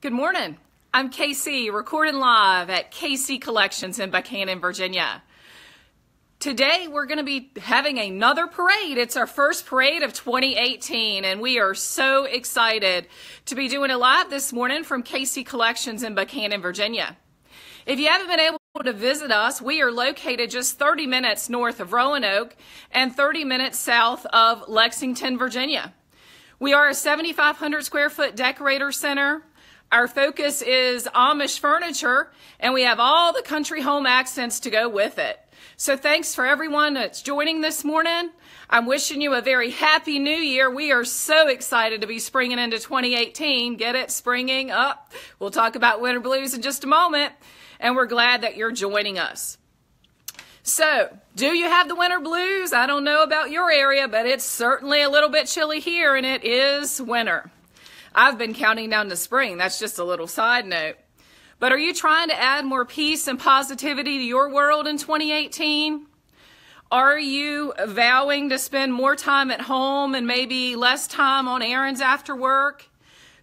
Good morning. I'm Casey, recording live at KC Collections in Buchanan, Virginia. Today we're going to be having another parade. It's our first parade of 2018, and we are so excited to be doing it live this morning from KC Collections in Buchanan, Virginia. If you haven't been able to visit us, we are located just 30 minutes north of Roanoke and 30 minutes south of Lexington, Virginia. We are a 7,500 square foot decorator center. Our focus is Amish furniture, and we have all the country home accents to go with it. So thanks for everyone that's joining this morning. I'm wishing you a very happy new year. We are so excited to be springing into 2018. Get it? Springing up. We'll talk about winter blues in just a moment, and we're glad that you're joining us. So, do you have the winter blues? I don't know about your area, but it's certainly a little bit chilly here, and it is winter. I've been counting down to spring. That's just a little side note. But are you trying to add more peace and positivity to your world in 2018? Are you vowing to spend more time at home and maybe less time on errands after work?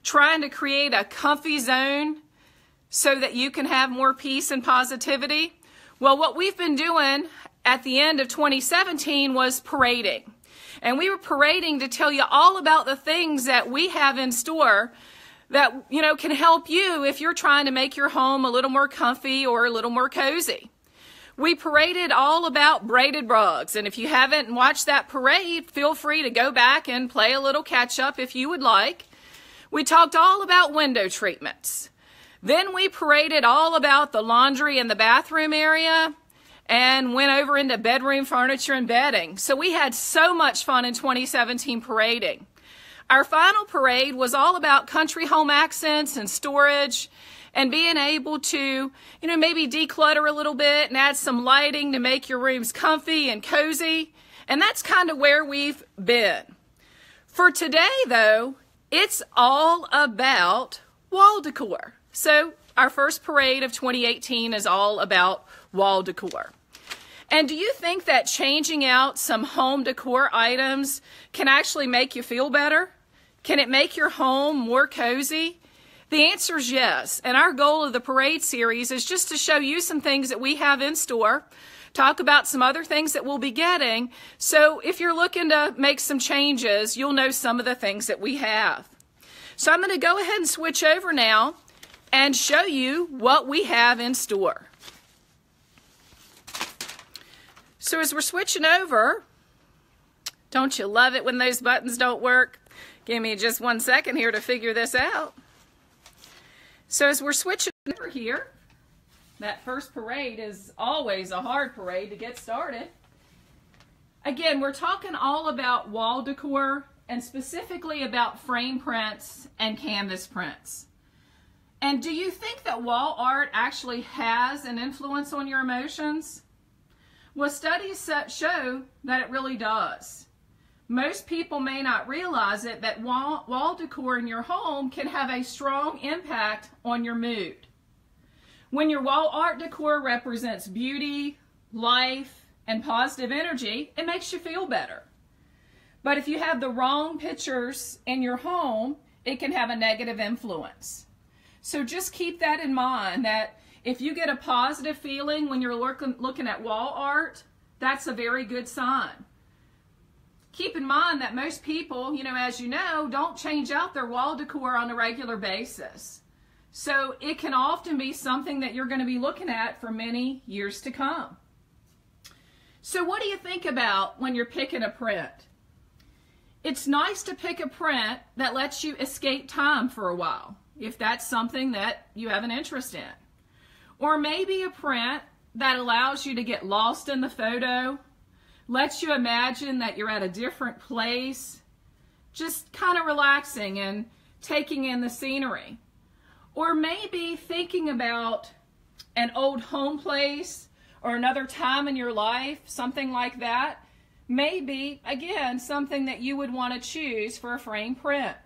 Trying to create a comfy zone so that you can have more peace and positivity? Well, what we've been doing at the end of 2017 was parading. And we were parading to tell you all about the things that we have in store that, can help you if you're trying to make your home a little more comfy or a little more cozy. We paraded all about braided rugs. And if you haven't watched that parade, feel free to go back and play a little catch up if you would like. We talked all about window treatments. Then we paraded all about the laundry and the bathroom area, and went over into bedroom furniture and bedding. So we had so much fun in 2017 parading. Our final parade was all about country home accents and storage and being able to, maybe declutter a little bit and add some lighting to make your rooms comfy and cozy. And that's kind of where we've been. For today, though, it's all about wall decor. So our first parade of 2018 is all about wall decor. And do you think that changing out some home decor items can actually make you feel better? Can it make your home more cozy? The answer is yes. And our goal of the parade series is just to show you some things that we have in store, talk about some other things that we'll be getting. So if you're looking to make some changes, you'll know some of the things that we have. So I'm going to go ahead and switch over now and show you what we have in store. So as we're switching over, don't you love it when those buttons don't work? Give me just 1 second here to figure this out. So as we're switching over here, that first parade is always a hard parade to get started. Again, we're talking all about wall decor and specifically about frame prints and canvas prints. And do you think that wall art actually has an influence on your emotions? Well, studies show that it really does. Most people may not realize it, that wall decor in your home can have a strong impact on your mood. When your wall art decor represents beauty, life, and positive energy, it makes you feel better. But if you have the wrong pictures in your home, it can have a negative influence. So just keep that in mind, that if you get a positive feeling when you're looking at wall art, that's a very good sign. Keep in mind that most people, as you know, don't change out their wall decor on a regular basis. So it can often be something that you're going to be looking at for many years to come. So what do you think about when you're picking a print? It's nice to pick a print that lets you escape time for a while, if that's something that you have an interest in. Or maybe a print that allows you to get lost in the photo, lets you imagine that you're at a different place, just kind of relaxing and taking in the scenery. Or maybe thinking about an old home place or another time in your life, something like that, maybe, again, something that you would want to choose for a frame print.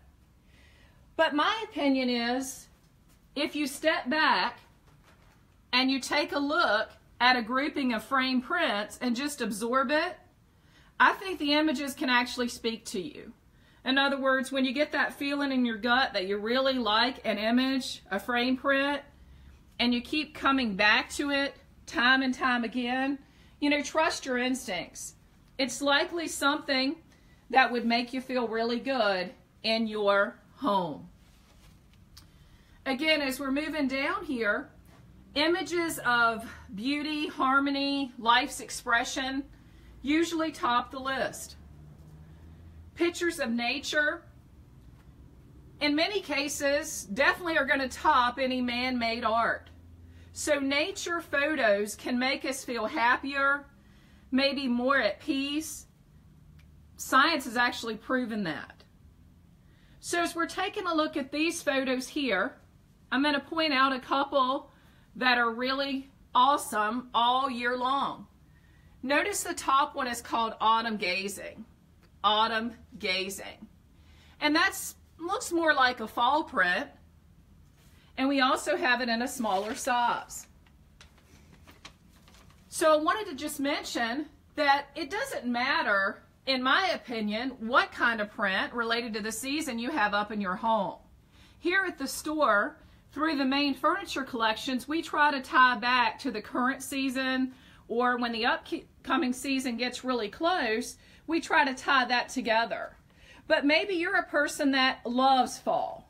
But my opinion is, if you step back and you take a look at a grouping of frame prints and just absorb it, I think the images can actually speak to you. In other words, when you get that feeling in your gut that you really like an image, a frame print, and you keep coming back to it time and time again, you know, trust your instincts. It's likely something that would make you feel really good in your home. Again, as we're moving down here, images of beauty, harmony, life's expression usually top the list. Pictures of nature, in many cases, definitely are going to top any man-made art. So nature photos can make us feel happier, maybe more at peace. Science has actually proven that. So as we're taking a look at these photos here, I'm going to point out a couple that are really awesome all year long. Notice the top one is called Autumn Gazing. Autumn Gazing. And that looks more like a fall print. And we also have it in a smaller size. So I wanted to just mention that it doesn't matter, in my opinion, what kind of print related to the season you have up in your home. Here at the store, through the Main Furniture Collections, we try to tie back to the current season, or when the upcoming season gets really close, we try to tie that together. But maybe you're a person that loves fall.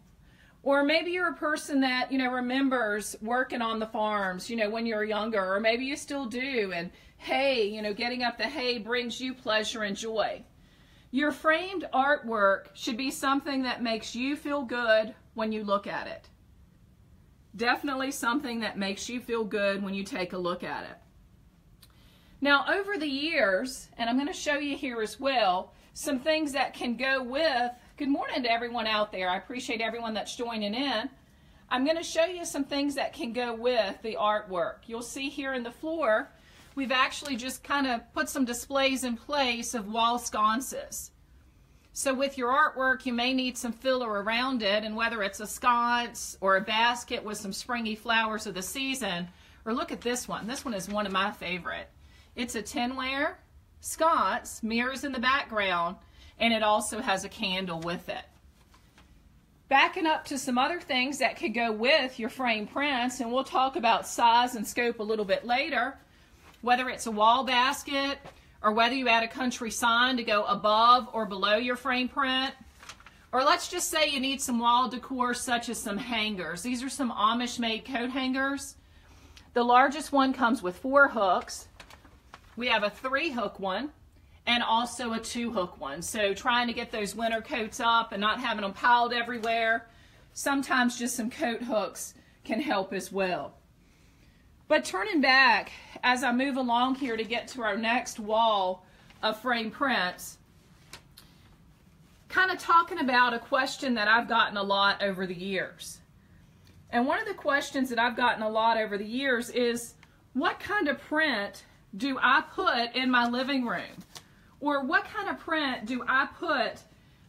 Or maybe you're a person that, you know, remembers working on the farms, you know, when you were younger. Or maybe you still do. And hay, you know, getting up the hay brings you pleasure and joy. Your framed artwork should be something that makes you feel good when you look at it. Definitely something that makes you feel good when you take a look at it. Now, over the years, and I'm going to show you here as well, some things that can go with, good morning to everyone out there. I appreciate everyone that's joining in. I'm going to show you some things that can go with the artwork. You'll see here in the floor, we've actually just kind of put some displays in place of wall sconces. So with your artwork, you may need some filler around it, and whether it's a sconce or a basket with some springy flowers of the season, or look at this one. This one is one of my favorite. It's a tinware sconce, mirrors in the background, and it also has a candle with it. Backing up to some other things that could go with your frame prints, and we'll talk about size and scope a little bit later, whether it's a wall basket or whether you add a country sign to go above or below your frame print, or let's just say you need some wall decor such as some hangers. These are some Amish made coat hangers. The largest one comes with 4 hooks. We have a 3-hook one and also a 2-hook one. So trying to get those winter coats up and not having them piled everywhere, sometimes just some coat hooks can help as well. But turning back, as I move along here to get to our next wall of frame prints, kind of talking about a question that I've gotten a lot over the years. And one of the questions that I've gotten a lot over the years is, what kind of print do I put in my living room? Or what kind of print do I put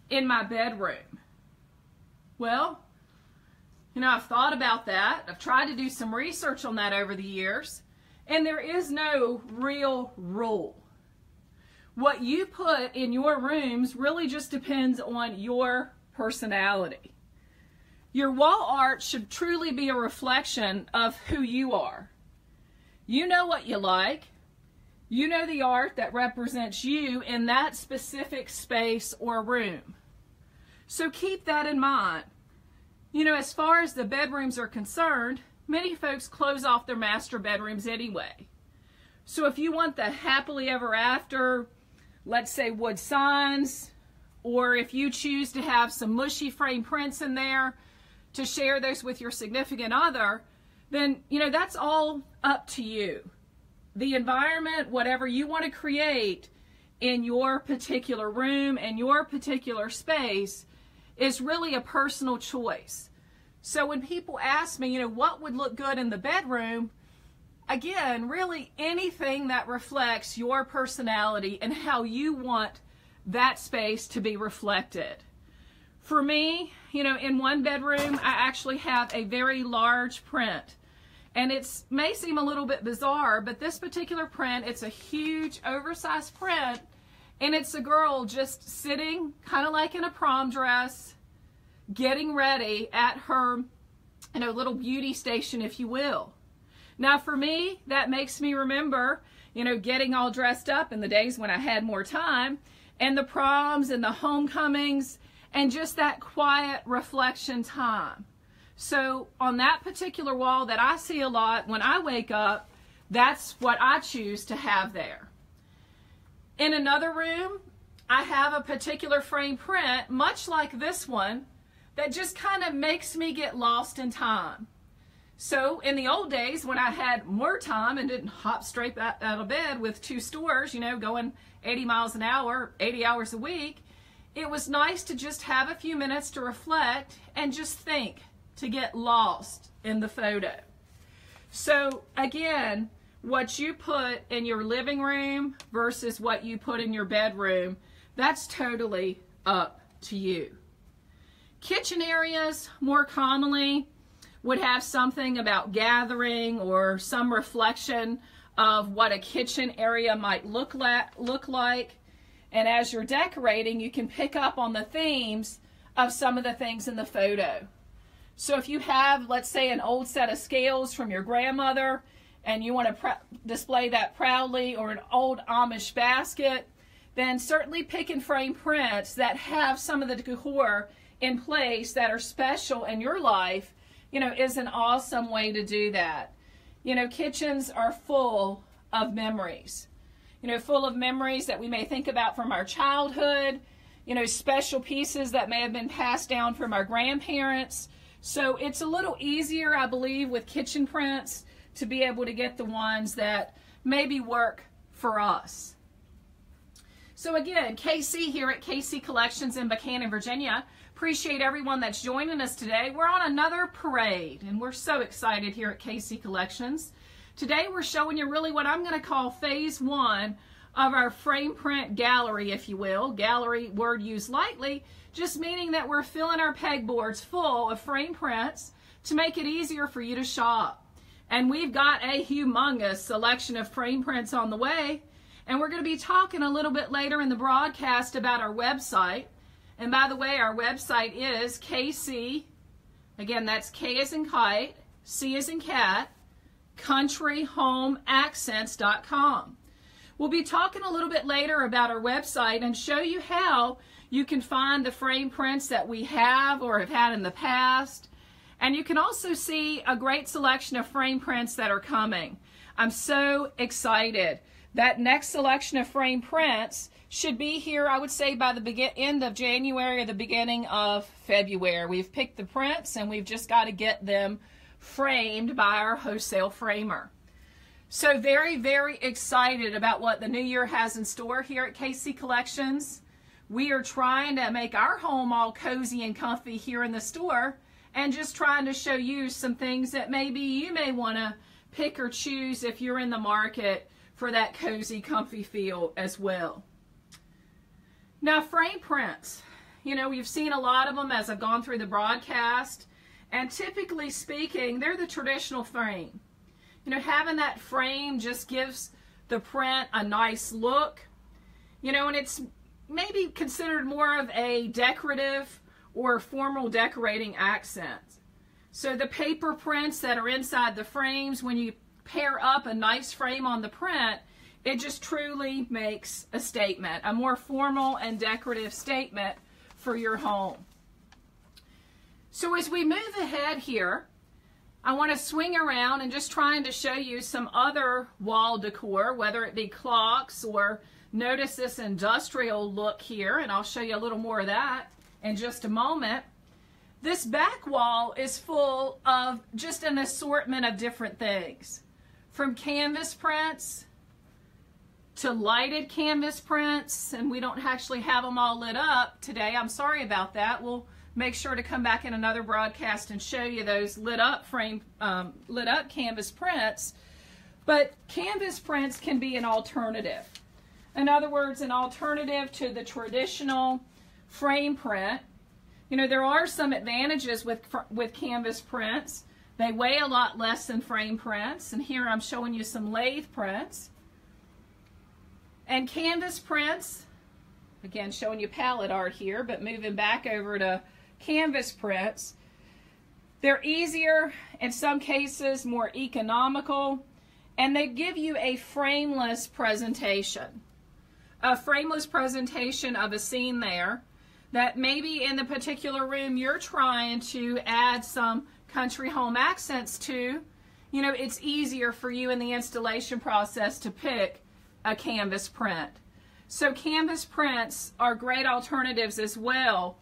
in my bedroom? Well, you know, I've thought about that. I've tried to do some research on that over the years, and there is no real rule. What you put in your rooms really just depends on your personality. Your wall art should truly be a reflection of who you are. You know what you like. You know the art that represents you in that specific space or room. So keep that in mind. You know, as far as the bedrooms are concerned, many folks close off their master bedrooms anyway. So if you want the happily ever after, let's say wood signs, or if you choose to have some mushy frame prints in there to share those with your significant other, then, you know, that's all up to you. The environment, whatever you want to create in your particular room and your particular space, is really a personal choice. So when people ask me, you know, what would look good in the bedroom, again, really anything that reflects your personality and how you want that space to be reflected. For me, you know, in one bedroom, I actually have a very large print. And it may seem a little bit bizarre, but this particular print, it's a huge oversized print, And it's a girl just sitting kind of like in a prom dress, getting ready at her, little beauty station, if you will. Now for me, that makes me remember, getting all dressed up in the days when I had more time, and the proms and the homecomings, and just that quiet reflection time. So on that particular wall that I see a lot when I wake up, that's what I choose to have there. In another room, I have a particular frame print, much like this one, that just kind of makes me get lost in time. So in the old days, when I had more time and didn't hop straight out of bed with 2 stores, going 80 miles an hour, 80 hours a week, it was nice to just have a few minutes to reflect and just think, to get lost in the photo. So again, what you put in your living room versus what you put in your bedroom, that's totally up to you. Kitchen areas more commonly would have something about gathering or some reflection of what a kitchen area might look like. And as you're decorating, you can pick up on the themes of some of the things in the photo. So if you have, let's say, an old set of scales from your grandmother and you want to display that proudly, or an old Amish basket, then certainly pick and frame prints that have some of the decor in place that are special in your life, is an awesome way to do that. Kitchens are full of memories. Full of memories that we may think about from our childhood, special pieces that may have been passed down from our grandparents. So it's a little easier, I believe, with kitchen prints to be able to get the ones that maybe work for us. So again, KC here at KC Collections in Buchanan, Virginia. Appreciate everyone that's joining us today. We're on another parade, and we're so excited here at KC Collections. Today we're showing you really what I'm going to call phase 1 of our frame print gallery, if you will. Gallery, word used lightly, just meaning that we're filling our pegboards full of frame prints to make it easier for you to shop. And we've got a humongous selection of frame prints on the way. And we're going to be talking a little bit later in the broadcast about our website. And by the way, our website is KC, again, that's K as in kite, C as in cat, countryhomeaccents.com. We'll be talking a little bit later about our website and show you how you can find the frame prints that we have or have had in the past. And you can also see a great selection of frame prints that are coming. I'm so excited. That next selection of frame prints should be here, I would say, by the end of January or the beginning of February. We've picked the prints and we've just got to get them framed by our wholesale framer. So very, very excited about what the new year has in store here at KC Collections. We are trying to make our home all cozy and comfy here in the store, and just trying to show you some things that maybe you may want to pick or choose if you're in the market for that cozy, comfy feel as well. Now, frame prints. You've seen a lot of them as I've gone through the broadcast, and typically speaking, they're the traditional frame. Having that frame just gives the print a nice look, and it's maybe considered more of a decorative or formal decorating accent. So the paper prints that are inside the frames, when you pair up a nice frame on the print, it just truly makes a statement, a more formal and decorative statement for your home. So as we move ahead here, I want to swing around and just trying to show you some other wall decor, whether it be clocks or notice this industrial look here, and I'll show you a little more of that in just a moment. This back wall is full of just an assortment of different things, from canvas prints to lighted canvas prints, and we don't actually have them all lit up today. I'm sorry about that. We'll make sure to come back in another broadcast and show you those lit up canvas prints. But canvas prints can be an alternative. In other words, an alternative to the traditional frame print. There are some advantages with canvas prints. They weigh a lot less than frame prints, and here I'm showing you some lathe prints. And canvas prints Again, showing you palette art here, but moving back over to canvas prints. They're easier, in some cases more economical, and they give you a frameless presentation. A frameless presentation of a scene there that maybe in the particular room you're trying to add some country home accents to. You know, it's easier for you in the installation process to pick a canvas print. So canvas prints are great alternatives as well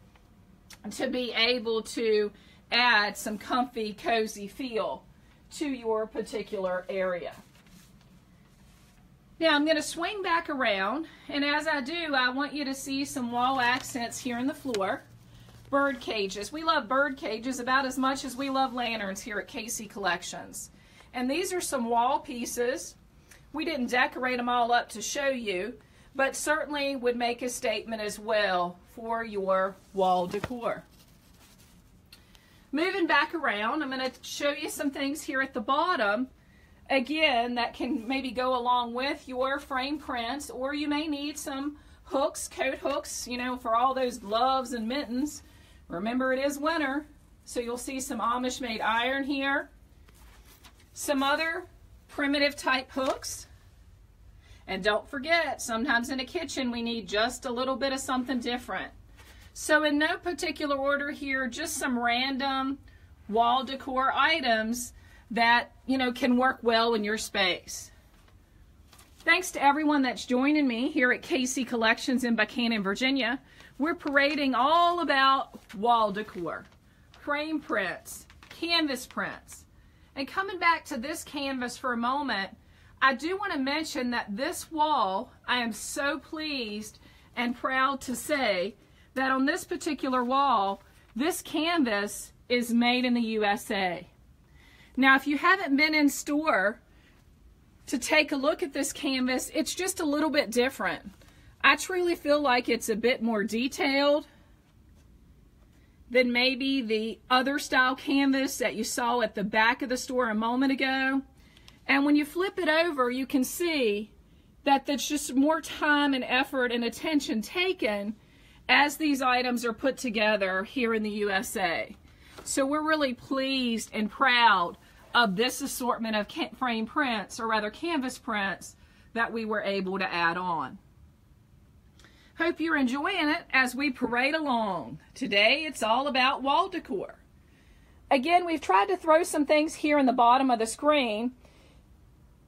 to be able to add some comfy, cozy feel to your particular area. Now I'm going to swing back around, and as I do, I want you to see some wall accents here in the floor. Bird cages. We love bird cages about as much as we love lanterns here at KC Collections. And these are some wall pieces. We didn't decorate them all up to show you, but certainly would make a statement as well for your wall decor. Moving back around, I'm going to show you some things here at the bottom, again, that can maybe go along with your frame prints, or you may need some hooks, coat hooks, you know, for all those gloves and mittens. Remember, it is winter, so you'll see some Amish made iron here. Some other primitive type hooks. And don't forget, sometimes in a kitchen we need just a little bit of something different. So in no particular order here, just some random wall decor items that, you know, can work well in your space. Thanks to everyone that's joining me here at KC Collections in Buchanan, Virginia. We're parading all about wall decor, frame prints, canvas prints. And coming back to this canvas for a moment, I do want to mention that this wall, I am so pleased and proud to say that on this particular wall, this canvas is made in the USA. Now, if you haven't been in store to take a look at this canvas, it's just a little bit different. I truly feel like it's a bit more detailed than maybe the other style canvas that you saw at the back of the store a moment ago. And when you flip it over, you can see that there's just more time and effort and attention taken as these items are put together here in the USA. So we're really pleased and proud of this assortment of frame prints, or rather canvas prints, that we were able to add on. Hope you're enjoying it as we parade along. Today it's all about wall decor. Again, we've tried to throw some things here in the bottom of the screen.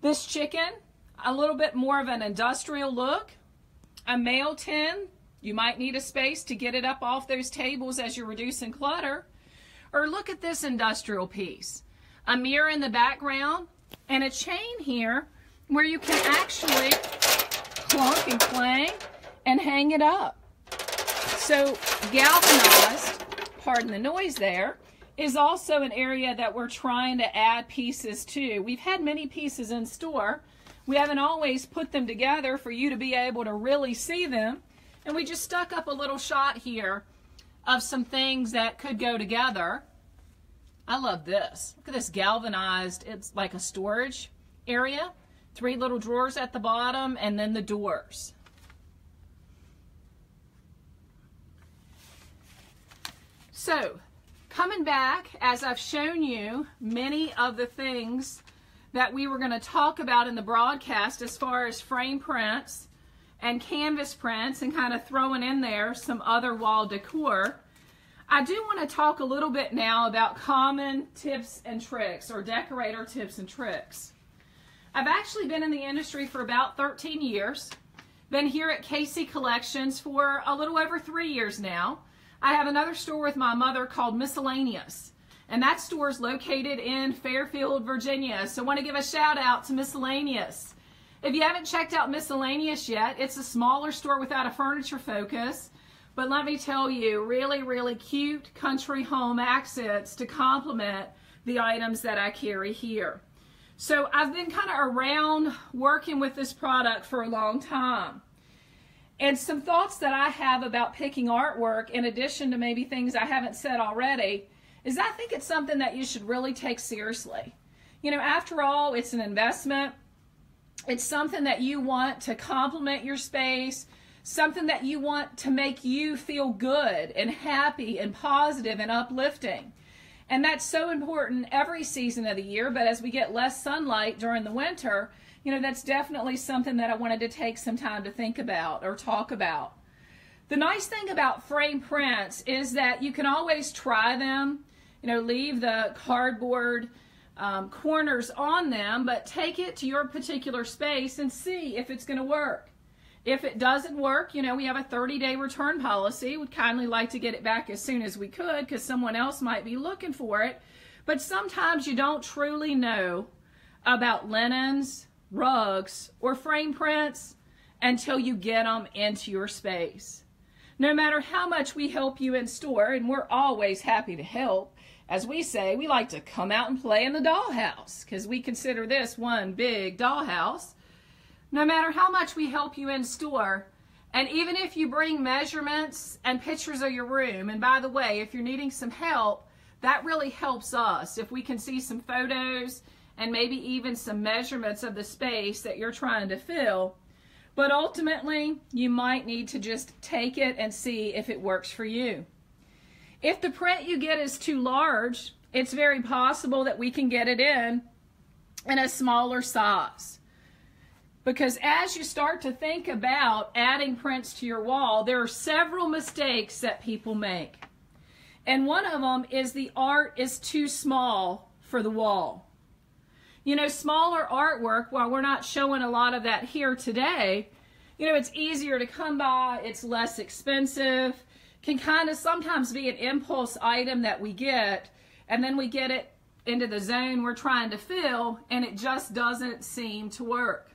This chicken, a little bit more of an industrial look. A mail tin, you might need a space to get it up off those tables as you're reducing clutter. Or look at this industrial piece. A mirror in the background and a chain here where you can actually clunk and clang and hang it up. So galvanized, pardon the noise there, is also an area that we're trying to add pieces to. We've had many pieces in store. We haven't always put them together for you to be able to really see them. And we just stuck up a little shot here of some things that could go together. I love this. Look at this galvanized, it's like a storage area. 3 little drawers at the bottom and then the doors. So, coming back, as I've shown you many of the things that we were going to talk about in the broadcast as far as frame prints and canvas prints, and kind of throwing in there some other wall decor, I do want to talk a little bit now about common tips and tricks, or decorator tips and tricks. I've actually been in the industry for about 13 years, been here at KC Collections for a little over 3 years now. I have another store with my mother called Miscellaneous, and that store is located in Fairfield, Virginia. So I want to give a shout out to Miscellaneous. If you haven't checked out Miscellaneous yet, it's a smaller store without a furniture focus, but let me tell you, really, really cute country home accents to complement the items that I carry here. So I've been kind of around working with this product for a long time. And some thoughts that I have about picking artwork, in addition to maybe things I haven't said already, is I think it's something that you should really take seriously. You know, after all, it's an investment. It's something that you want to complement your space, something that you want to make you feel good and happy and positive and uplifting. And that's so important every season of the year, but as we get less sunlight during the winter, you know, that's definitely something that I wanted to take some time to think about or talk about. The nice thing about frame prints is that you can always try them, you know, leave the cardboard corners on them, but take it to your particular space and see if it's going to work. If it doesn't work, you know, we have a 30-day return policy. We'd kindly like to get it back as soon as we could because someone else might be looking for it. But sometimes you don't truly know about linens, rugs, or frame prints until you get them into your space. No matter how much we help you in store, and we're always happy to help, as we say, we like to come out and play in the dollhouse because we consider this one big dollhouse. No matter how much we help you in store, and even if you bring measurements and pictures of your room, and by the way, if you're needing some help, that really helps us. If we can see some photos and maybe even some measurements of the space that you're trying to fill, but ultimately, you might need to just take it and see if it works for you. If the print you get is too large, it's very possible that we can get it in a smaller size. Because as you start to think about adding prints to your wall, there are several mistakes that people make. And one of them is the art is too small for the wall. You know, smaller artwork, while we're not showing a lot of that here today, you know, it's easier to come by, it's less expensive, can kind of sometimes be an impulse item that we get, and then we get it into the zone we're trying to fill, and it just doesn't seem to work.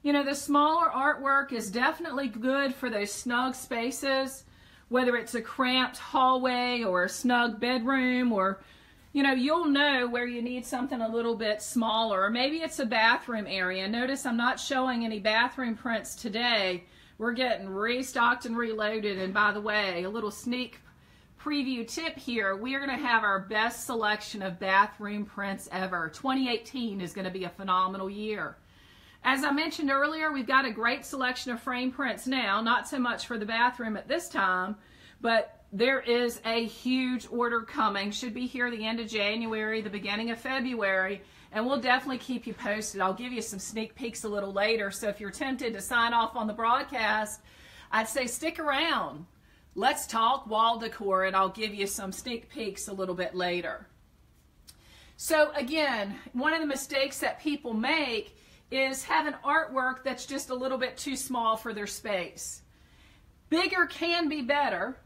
You know, the smaller artwork is definitely good for those snug spaces, whether it's a cramped hallway or a snug bedroom, or, you know, you'll know where you need something a little bit smaller, or maybe it's a bathroom area. Notice I'm not showing any bathroom prints today. We're getting restocked and reloaded, and by the way, a little sneak preview tip here, we are going to have our best selection of bathroom prints ever. 2018 is going to be a phenomenal year. As I mentioned earlier, we've got a great selection of frame prints now, not so much for the bathroom at this time, but there is a huge order coming. Should be here the end of January, the beginning of February, and we'll definitely keep you posted. I'll give you some sneak peeks a little later, so if you're tempted to sign off on the broadcast, I'd say stick around. Let's talk wall decor, and I'll give you some sneak peeks a little bit later. So again, one of the mistakes that people make is having artwork that's just a little bit too small for their space. Bigger can be better,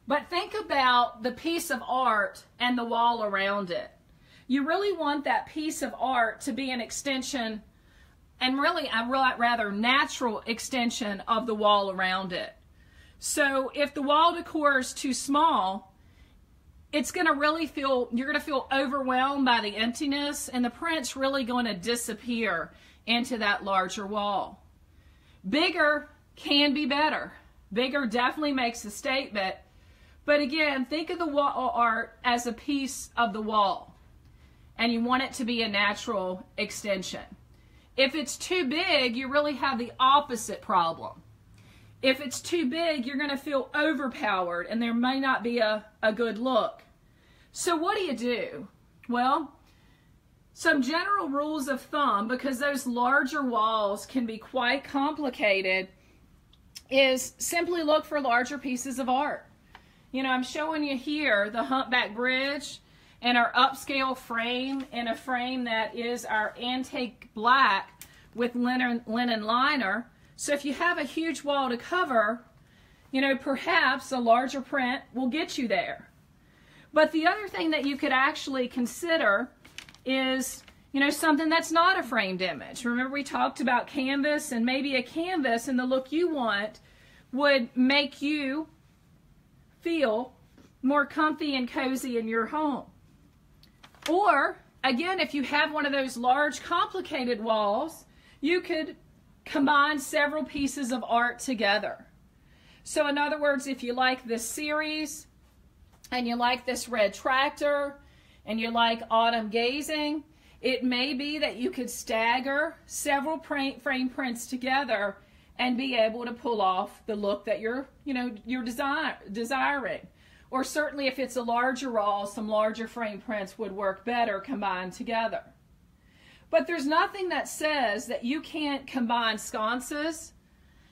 but think about the piece of art and the wall around it. You really want that piece of art to be an extension, and really a rather natural extension of the wall around it. So if the wall decor is too small, it's going to really feel, you're going to feel overwhelmed by the emptiness, and the print's really going to disappear into that larger wall. Bigger can be better. Bigger definitely makes a statement, but again, think of the wall art as a piece of the wall, and you want it to be a natural extension. If it's too big, you really have the opposite problem. If it's too big, you're going to feel overpowered, and there may not be a good look. So what do? Well, some general rules of thumb, because those larger walls can be quite complicated, is simply look for larger pieces of art. You know, I'm showing you here the Humpback Bridge and our upscale frame, and a frame that is our antique black with linen liner. So if you have a huge wall to cover, you know, perhaps a larger print will get you there. But the other thing that you could actually consider is, you know, something that's not a framed image. Remember we talked about canvas, and maybe a canvas and the look you want would make you feel more comfy and cozy in your home. Or, again, if you have one of those large complicated walls, you could combine several pieces of art together. So in other words, if you like this series, and you like this red tractor, and you like autumn gazing, it may be that you could stagger several frame prints together and be able to pull off the look that you're desiring. Or certainly if it's a larger wall, some larger frame prints would work better combined together. But there's nothing that says that you can't combine sconces.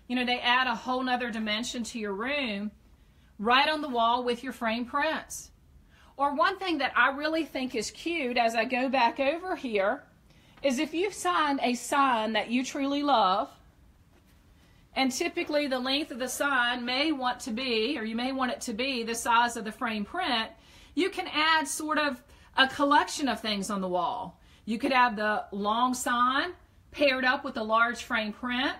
They add a whole nother dimension to your room right on the wall with your frame prints. Or one thing that I really think is cute as I go back over here is if you've signed a sign that you truly love, and typically the length of the sign may want to be, or you may want it to be, the size of the frame print, you can add sort of a collection of things on the wall. You could have the long sign paired up with a large frame print.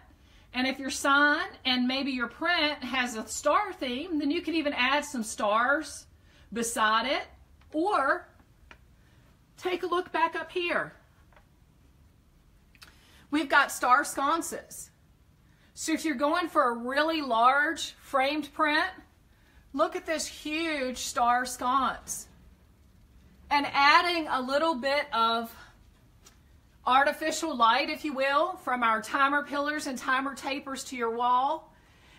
And if your sign and maybe your print has a star theme, then you could even add some stars beside it. Or take a look back up here. We've got star sconces. So if you're going for a really large framed print, look at this huge star sconce. And adding a little bit of artificial light, if you will, from our timer pillars and timer tapers to your wall,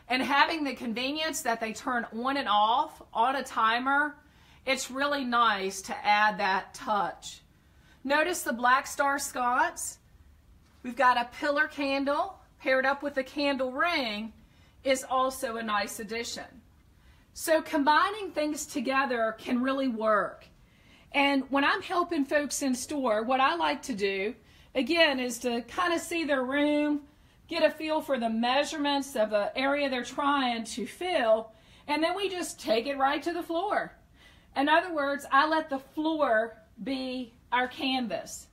and having the convenience that they turn on and off on a timer, it's really nice to add that touch. Notice the black star sconce. We've got a pillar candle paired up with a candle ring is also a nice addition. So combining things together can really work. And when I'm helping folks in store, what I like to do, again, is to kind of see their room, get a feel for the measurements of an area they're trying to fill, and then we just take it right to the floor. In other words, I let the floor be our canvas.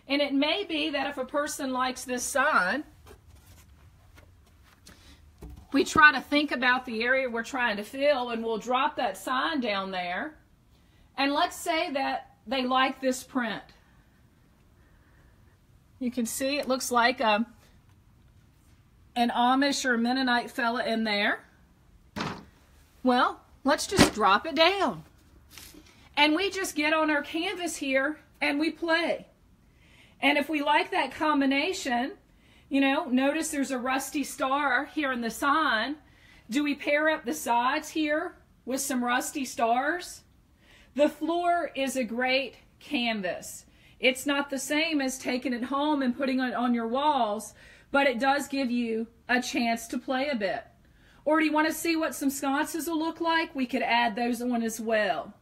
And it may be that if a person likes this sign, we try to think about the area we're trying to fill, and we'll drop that sign down there. And let's say that they like this print. You can see it looks like an Amish or Mennonite fella in there. Well, let's just drop it down. And we just get on our canvas here and we play. And if we like that combination, notice there's a rusty star here in the sign. Do we pair up the sides here with some rusty stars? The floor is a great canvas. It's not the same as taking it home and putting it on your walls, but it does give you a chance to play a bit. Or do you want to see what some sconces will look like? We could add those on as well.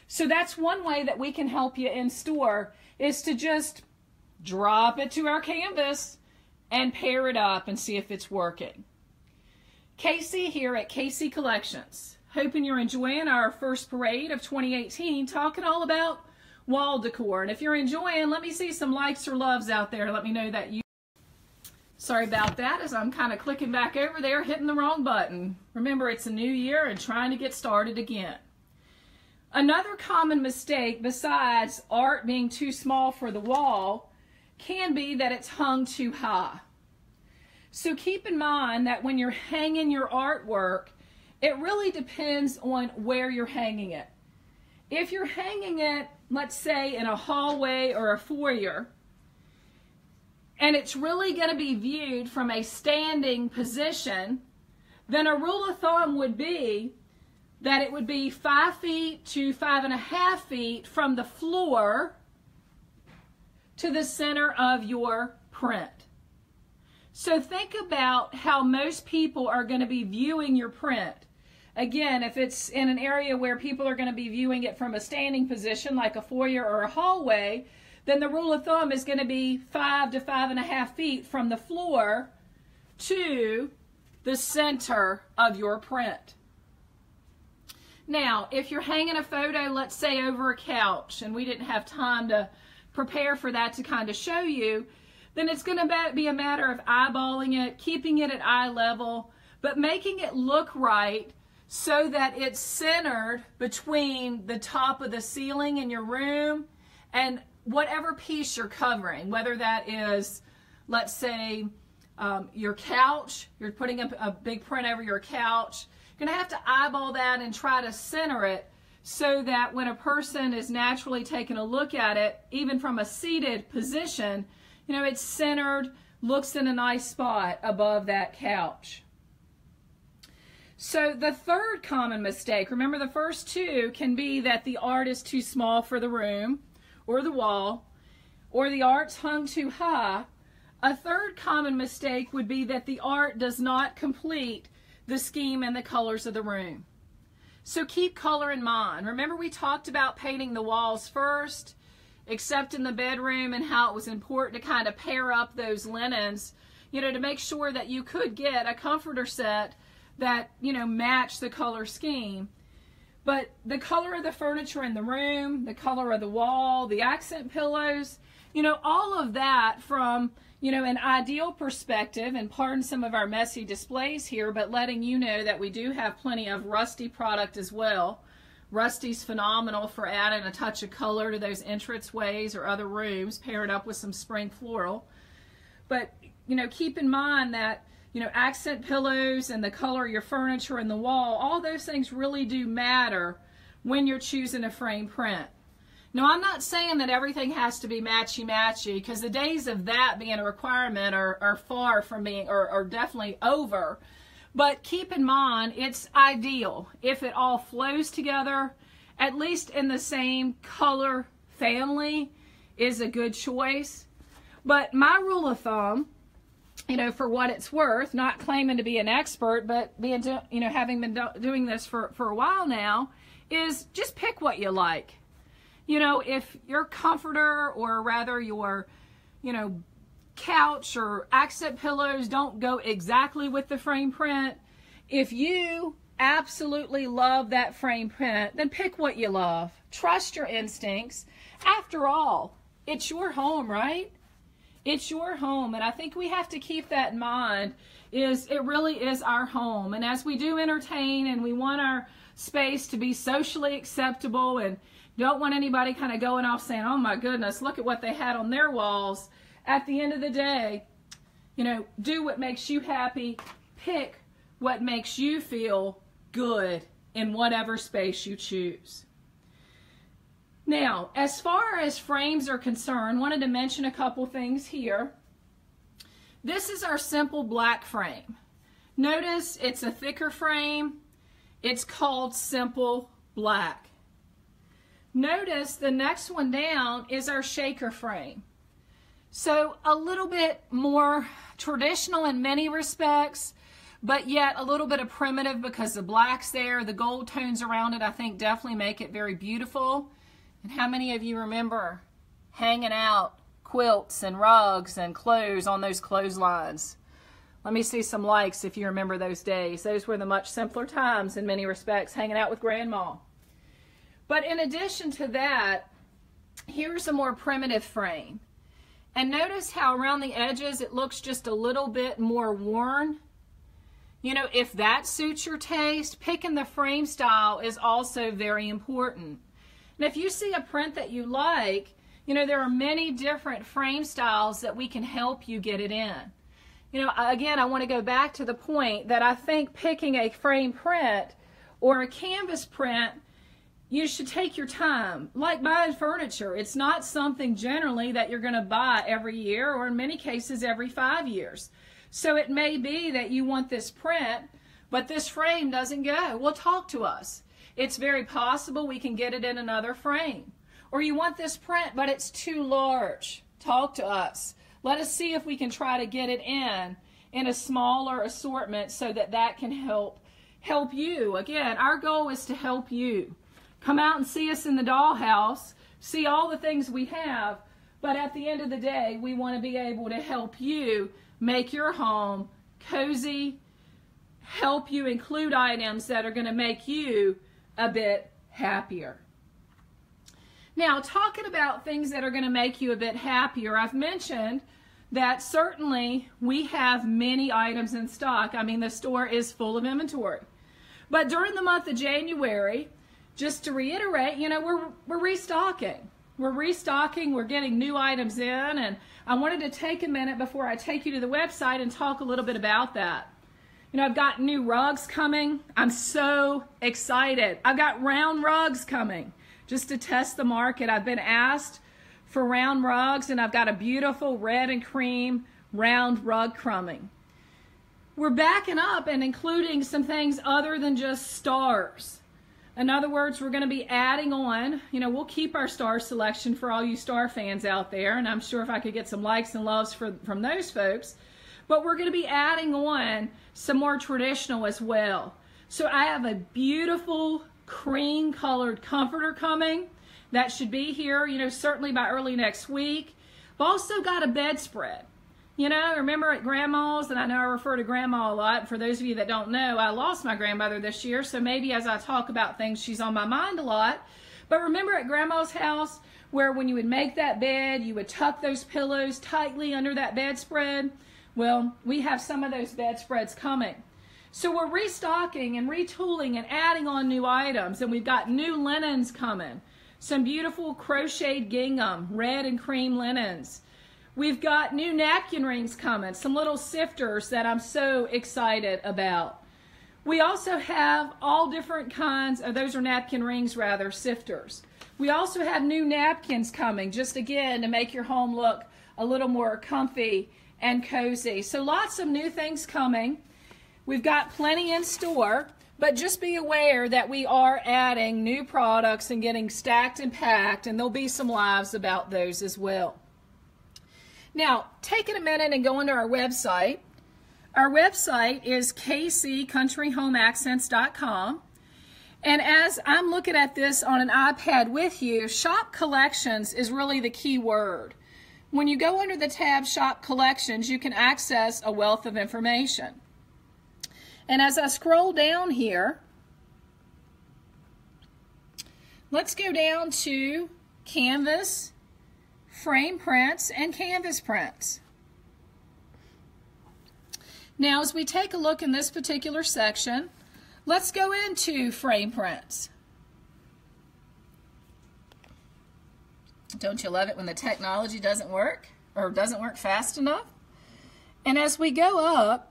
So that's one way that we can help you in store, is to just drop it to our canvas and pair it up and see if it's working. Casey here at KC Collections. Hoping you're enjoying our first parade of 2018, talking all about wall decor. And if you're enjoying, let me see some likes or loves out there. Let me know that you... Sorry about that, as I'm kind of clicking back over there, hitting the wrong button. Remember, it's a new year and trying to get started again. Another common mistake, besides art being too small for the wall, can be that it's hung too high. So keep in mind that when you're hanging your artwork, it really depends on where you're hanging it. If you're hanging it, let's say, in a hallway or a foyer, and it's really going to be viewed from a standing position, then a rule of thumb would be that it would be 5 feet to 5.5 feet from the floor to the center of your print. So think about how most people are going to be viewing your print. Again, if it's in an area where people are going to be viewing it from a standing position, like a foyer or a hallway, then the rule of thumb is going to be 5 to 5.5 feet from the floor to the center of your print. Now, if you're hanging a photo, let's say over a couch, and we didn't have time to prepare for that to kind of show you, then it's going to be a matter of eyeballing it, keeping it at eye level, but making it look right so that it's centered between the top of the ceiling in your room and whatever piece you're covering, whether that is, let's say, your couch, you're putting up a big print over your couch. You're going to have to eyeball that and try to center it so that when a person is naturally taking a look at it, even from a seated position, it's centered, looks in a nice spot above that couch. So the third common mistake, remember the first two can be that the art is too small for the room or the wall, or the art's hung too high. A third common mistake would be that the art does not complete the scheme and the colors of the room. So keep color in mind. Remember we talked about painting the walls first, except in the bedroom, and how it was important to kind of pair up those linens, you know, to make sure that you could get a comforter set that, you know, match the color scheme. But the color of the furniture in the room, the color of the wall, the accent pillows, you know, all of that from, you know, an ideal perspective, and pardon some of our messy displays here, but letting you know that we do have plenty of Rusty product as well. Rusty's phenomenal for adding a touch of color to those entranceways or other rooms, paired up with some spring floral. But, you know, keep in mind that, you know, accent pillows and the color of your furniture and the wall, all those things really do matter when you're choosing a frame print. Now, I'm not saying that everything has to be matchy-matchy, because the days of that being a requirement are far from being, or definitely over. But keep in mind, it's ideal if it all flows together, at least in the same color family is a good choice. But my rule of thumb, you know, for what it's worth, not claiming to be an expert, but being, you know, having been doing this for a while now, is just pick what you like. You know, if your comforter, or rather your, you know, couch or accent pillows don't go exactly with the frame print, if you absolutely love that frame print, then pick what you love. Trust your instincts. After all, it's your home, right? It's your home, and I think we have to keep that in mind. It really is our home, and as we do entertain and we want our space to be socially acceptable and don't want anybody kind of going off saying, oh my goodness, look at what they had on their walls. At the end of the day, you know, do what makes you happy. Pick what makes you feel good in whatever space you choose. Now, as far as frames are concerned, wanted to mention a couple things here. This is our simple black frame. Notice it's a thicker frame. It's called simple black. Notice the next one down is our shaker frame. So a little bit more traditional in many respects, but yet a little bit of primitive because the black's there, the gold tones around it I think definitely make it very beautiful. And how many of you remember hanging out quilts and rugs and clothes on those clotheslines? Let me see some likes if you remember those days. Those were the much simpler times in many respects, hanging out with Grandma. But in addition to that, here's a more primitive frame. And notice how around the edges it looks just a little bit more worn. You know, if that suits your taste, picking the frame style is also very important. And if you see a print that you like, you know, there are many different frame styles that we can help you get it in. You know, again, I want to go back to the point that I think picking a frame print or a canvas print, you should take your time. Like buying furniture, it's not something generally that you're going to buy every year, or in many cases every 5 years. So it may be that you want this print, but this frame doesn't go. Well, talk to us. It's very possible we can get it in another frame. Or you want this print, but it's too large. Talk to us. Let us see if we can try to get it in a smaller assortment so that that can help you. Again, our goal is to help you. Come out and see us in the dollhouse, see all the things we have, but at the end of the day, we want to be able to help you make your home cozy, help you include items that are going to make you a bit happier. Now, talking about things that are going to make you a bit happier, I've mentioned that certainly we have many items in stock. I mean, the store is full of inventory. But during the month of January, just to reiterate, you know, we're restocking. We're restocking, we're getting new items in, and I wanted to take a minute before I take you to the website and talk a little bit about that. You know, I've got new rugs coming. I'm so excited. I've got round rugs coming just to test the market. I've been asked for round rugs, and I've got a beautiful red and cream round rug crumbing. We're backing up and including some things other than just stars. In other words, we're going to be adding on, we'll keep our star selection for all you star fans out there, and I'm sure if I could get some likes and loves from those folks, but we're going to be adding on some more traditional as well. So I have a beautiful cream colored comforter coming. That should be here, certainly by early next week. I've also got a bedspread. Remember at Grandma's, and I know I refer to Grandma a lot. For those of you that don't know, I lost my grandmother this year, so maybe as I talk about things, she's on my mind a lot. But remember at Grandma's house, where when you would make that bed, you would tuck those pillows tightly under that bedspread? Well, we have some of those bedspreads coming. So we're restocking and retooling and adding on new items, and we've got new linens coming. Some beautiful crocheted gingham, red and cream linens. We've got new napkin rings coming, some little sifters that I'm so excited about. We also have all different kinds of, those are napkin rings rather, sifters. We also have new napkins coming, just again to make your home look a little more comfy and cozy. So lots of new things coming. We've got plenty in store, but just be aware that we are adding new products and getting stacked and packed, and there'll be some lives about those as well. Now, taking a minute and going to our website. Our website is kccountryhomeaccents.com. And as I'm looking at this on an iPad with you, Shop Collections is really the key word. When you go under the tab Shop Collections, you can access a wealth of information. And as I scroll down here, let's go down to Canvas, Frame Prints, and Canvas Prints. Now, as we take a look in this particular section, let's go into Frame Prints. Don't you love it when the technology doesn't work or doesn't work fast enough? And as we go up,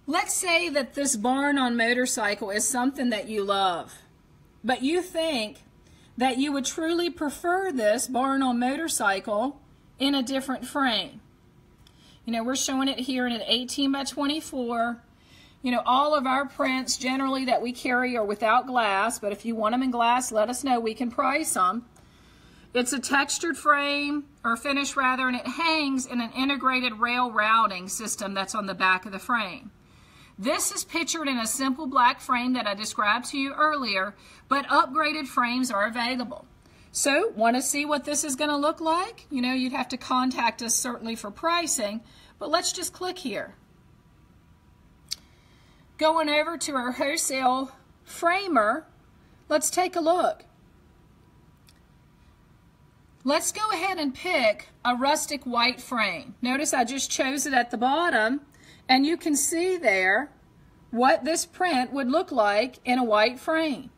let's say that this barn on motorcycle is something that you love, but you think that you would truly prefer this barn on motorcycle in a different frame. We're showing it here in an 18 by 24. All of our prints generally that we carry are without glass, but if you want them in glass, let us know. We can price them. It's a textured frame, or finish rather, and it hangs in an integrated rail routing system that's on the back of the frame. This is pictured in a simple black frame that I described to you earlier, but upgraded frames are available. So, want to see what this is going to look like? You'd have to contact us certainly for pricing, but let's just click here. Going over to our wholesale framer, let's take a look. Let's go ahead and pick a rustic white frame. Notice I just chose it at the bottom, and you can see there what this print would look like in a white frame.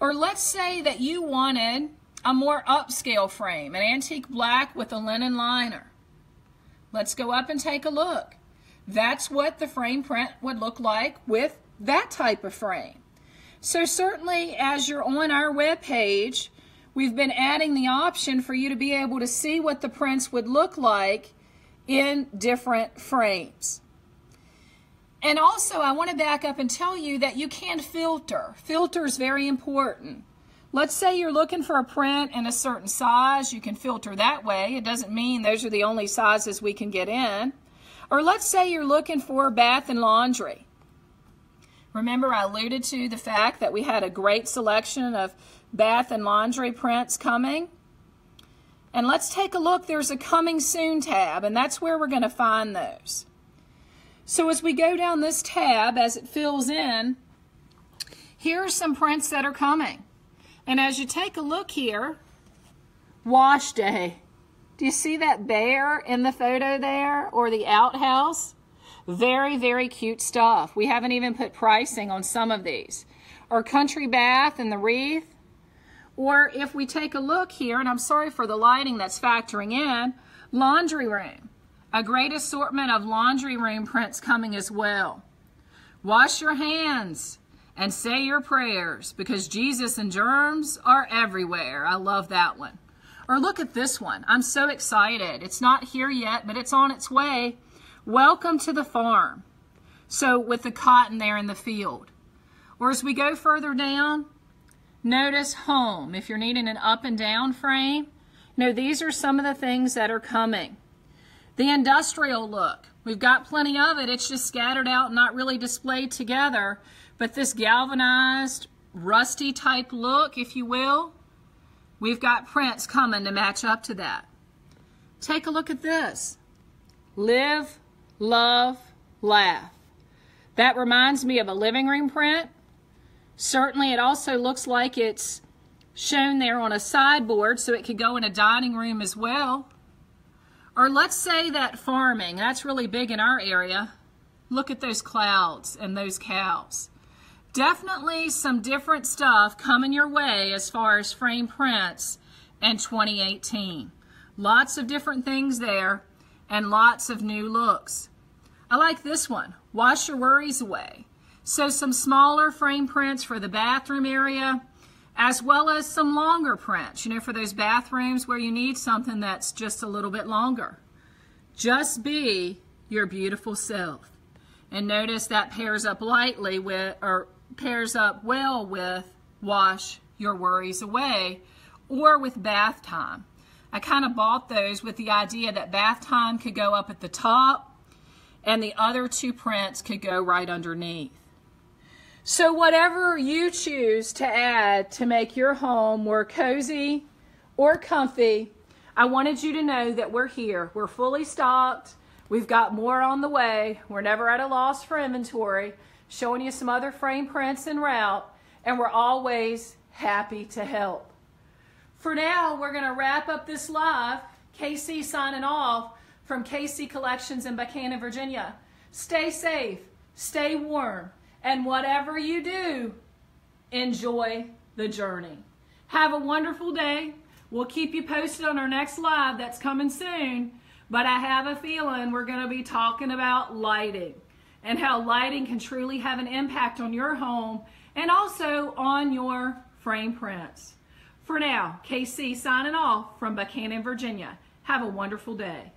Or let's say that you wanted a more upscale frame, an antique black with a linen liner. Let's go up and take a look. That's what the frame print would look like with that type of frame. So certainly as you're on our web page, we've been adding the option for you to be able to see what the prints would look like in different frames. And also, I want to back up and tell you that you can filter. Filter is very important. Let's say you're looking for a print in a certain size. You can filter that way. It doesn't mean those are the only sizes we can get in. Or let's say you're looking for bath and laundry. Remember, I alluded to the fact that we had a great selection of bath and laundry prints coming. And let's take a look. There's a Coming Soon tab, and that's where we're going to find those. So as we go down this tab, as it fills in, here are some prints that are coming. And as you take a look here, wash day. Do you see that bear in the photo there, or the outhouse? Very, very cute stuff. We haven't even put pricing on some of these. Or country bath and the wreath. Or if we take a look here, and I'm sorry for the lighting that's factoring in, laundry room. A great assortment of laundry room prints coming as well. Wash your hands and say your prayers, because Jesus and germs are everywhere. I love that one. Or look at this one. I'm so excited. It's not here yet, but it's on its way. Welcome to the farm. So with the cotton there in the field. Or as we go further down, notice home. If you're needing an up and down frame, these are some of the things that are coming. The industrial look. We've got plenty of it. It's just scattered out, not really displayed together. But this galvanized, rusty type look, if you will, we've got prints coming to match up to that. Take a look at this. Live, love, laugh. That reminds me of a living room print. Certainly it also looks like it's shown there on a sideboard, so it could go in a dining room as well. Or let's say that farming, that's really big in our area. Look at those clouds and those cows. Definitely some different stuff coming your way as far as frame prints in 2018. Lots of different things there and lots of new looks. I like this one, wash your worries away. So some smaller frame prints for the bathroom area, as well as some longer prints, for those bathrooms where you need something that's just a little bit longer. Just be your beautiful self. And notice that pairs up lightly with, or pairs up well with, wash your worries away, or with bath time. I kind of bought those with the idea that bath time could go up at the top and the other two prints could go right underneath. So whatever you choose to add to make your home more cozy or comfy, I wanted you to know that we're here. We're fully stocked. We've got more on the way. We're never at a loss for inventory, showing you some other frame prints en route, and we're always happy to help. For now, we're going to wrap up this live. KC signing off from KC Collections in Buchanan, Virginia. Stay safe, stay warm, and whatever you do, enjoy the journey. Have a wonderful day. We'll keep you posted on our next live that's coming soon, but I have a feeling we're going to be talking about lighting and how lighting can truly have an impact on your home and also on your frame prints. For now, KC signing off from Buchanan, Virginia. Have a wonderful day.